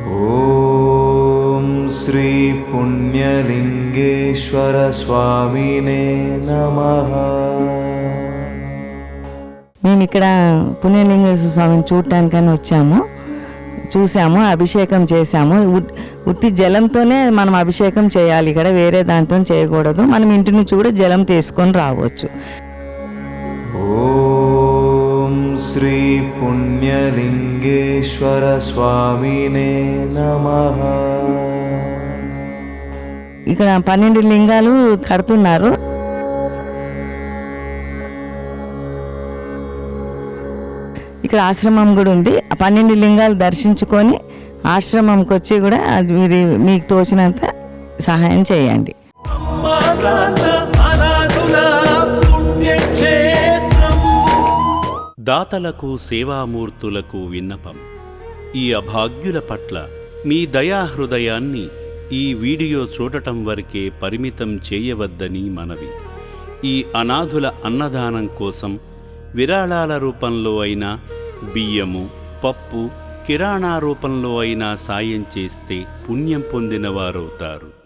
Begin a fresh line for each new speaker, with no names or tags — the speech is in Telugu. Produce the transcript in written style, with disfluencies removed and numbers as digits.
ఓం శ్రీ పుణ్యలింగేశ్వర స్వామినే నమః.
మేము ఇక్కడ పుణ్యలింగేశ్వర స్వామిని చూడటానికని చూసాము, అభిషేకం చేశాము. ఉట్టి జలంతోనే మనం అభిషేకం చేయాలి, ఇక్కడ వేరే దాంతో చేయకూడదు. మనం ఇంటి నుంచి కూడా జలం తీసుకొని రావచ్చు.
ఓం శ్రీ పుణ్యలింగేశ్వర స్వామినే నమః.
ఇక్కడ 12 లింగాలు కడుతున్నారు. ఇక్కడ ఆశ్రమం కూడా ఉంది. 12 లింగాలు దర్శించుకొని ఆశ్రమంకి వచ్చి కూడా మీకు తోచినంత సహాయం చేయండి.
దాతలకు సేవామూర్తులకు విన్నపం. ఈ అభాగ్యుల పట్ల మీ దయాహృదయాన్ని ఈ వీడియో చూడటం వరకే పరిమితం చేయవద్దని మనవి. ఈ అనాథుల అన్నదానం కోసం విరాళాల రూపంలో అయినా, బియ్యము, పప్పు, కిరాణా రూపంలో అయినా సాయం చేస్తే పుణ్యం పొందినవారవుతారు.